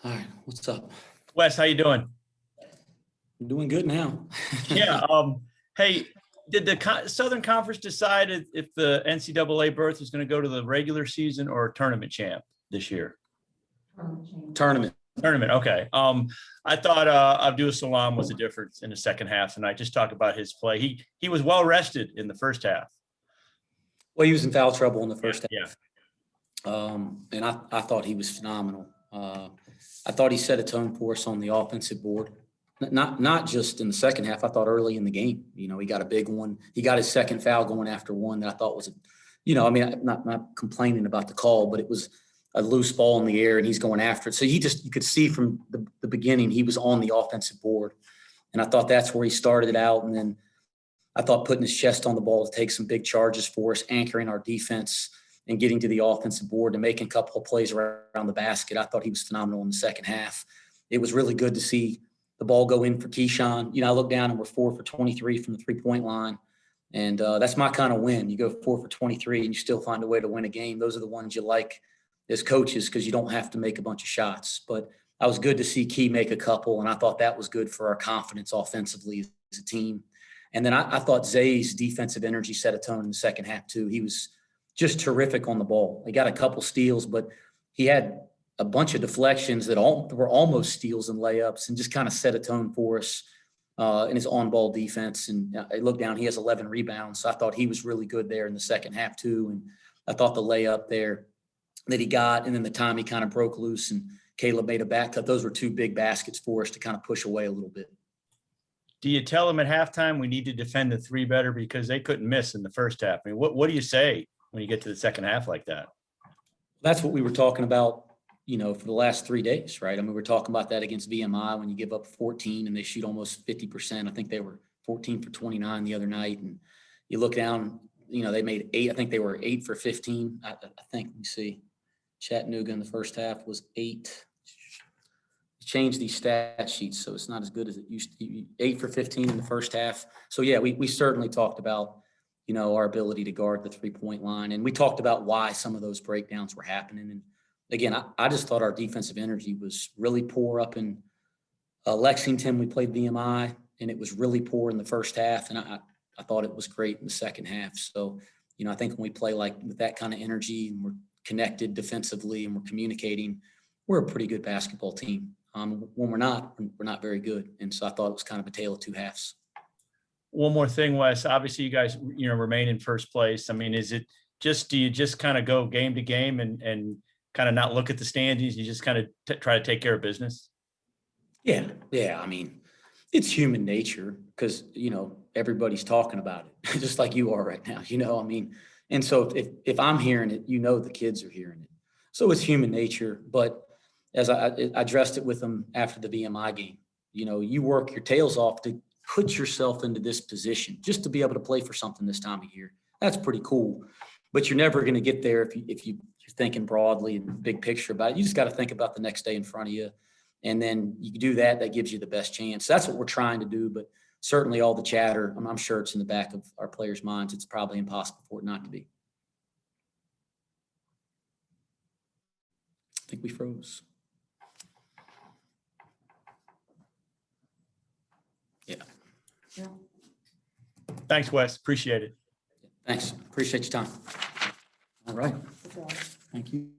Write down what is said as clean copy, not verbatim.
All right, what's up? Wes, how you doing? I'm doing good now. Yeah. Hey, did the Southern Conference decide if the NCAA berth is going to go to the regular season or tournament champ this year? Tournament. Tournament. Okay. I thought Abdul Salam was the difference in the second half tonight. Just talk about his play. He was well rested in the first half. Well, he was in foul trouble in the first half. And I thought he was phenomenal. I thought he set a tone for us on the offensive board. Not just in the second half. I thought early in the game, he got a big one. He got his second foul going after one that I thought was, I'm not complaining about the call, but it was a loose ball in the air and he's going after it. So you could see from the beginning, he was on the offensive board. And I thought that's where he started it out. And then I thought putting his chest on the ball to take some big charges for us, anchoring our defense and getting to the offensive board and making a couple of plays around the basket. I thought he was phenomenal in the second half. It was really good to see the ball go in for Keyshawn. I looked down and we're 4 for 23 from the three-point line. And that's my kind of win. You go 4 for 23 and you still find a way to win a game. Those are the ones you like as coaches because you don't have to make a bunch of shots. But I was good to see Key make a couple, and I thought that was good for our confidence offensively as a team. And then I thought Zay's defensive energy set a tone in the second half too. He was just terrific on the ball. He got a couple steals, but he had a bunch of deflections that were almost steals and layups and just kind of set a tone for us in his on-ball defense. And I looked down, he has 11 rebounds. So I thought he was really good there in the second half too. And I thought the layup there that he got, and then the time he kind of broke loose and Caleb made a back cut, those were two big baskets for us to kind of push away a little bit. Do you tell them at halftime we need to defend the three better because they couldn't miss in the first half? I mean, what do you say when you get to the second half like that? That's what we were talking about, for the last 3 days, right? I mean, we're talking about that against VMI when you give up 14 and they shoot almost 50%. I think they were 14 for 29 the other night. And you look down, they made 8. I think they were 8 for 15. I think, let me see. Chattanooga in the first half was 8. Changed these stat sheets, so it's not as good as it used to be. 8 for 15 in the first half. So, yeah, we certainly talked about, our ability to guard the three-point line. And we talked about why some of those breakdowns were happening. And, again, I just thought our defensive energy was really poor up in Lexington. We played VMI, and it was really poor in the first half. And I thought it was great in the second half. So, I think when we play like with that kind of energy and we're connected defensively and we're communicating, we're a pretty good basketball team. When we're not very good. And so I thought it was kind of a tale of two halves. One more thing, Wes, obviously you guys, remain in first place. I mean, do you just kind of go game to game and kind of not look at the standings? You just kind of try to take care of business? Yeah. I mean, it's human nature because, everybody's talking about it just like you are right now, and so if I'm hearing it, the kids are hearing it. So it's human nature. But as I addressed it with them after the VMI game, you work your tails off to put yourself into this position just to be able to play for something this time of year. That's pretty cool. But you're never going to get there if you're thinking broadly and big picture about it. You just got to think about the next day in front of you. And then you do that. That gives you the best chance. That's what we're trying to do. But certainly all the chatter, I'm sure it's in the back of our players' minds. It's probably impossible for it not to be. I think we froze. Yeah. Thanks, Wes. Appreciate it. Thanks. Appreciate your time. All right. Thank you.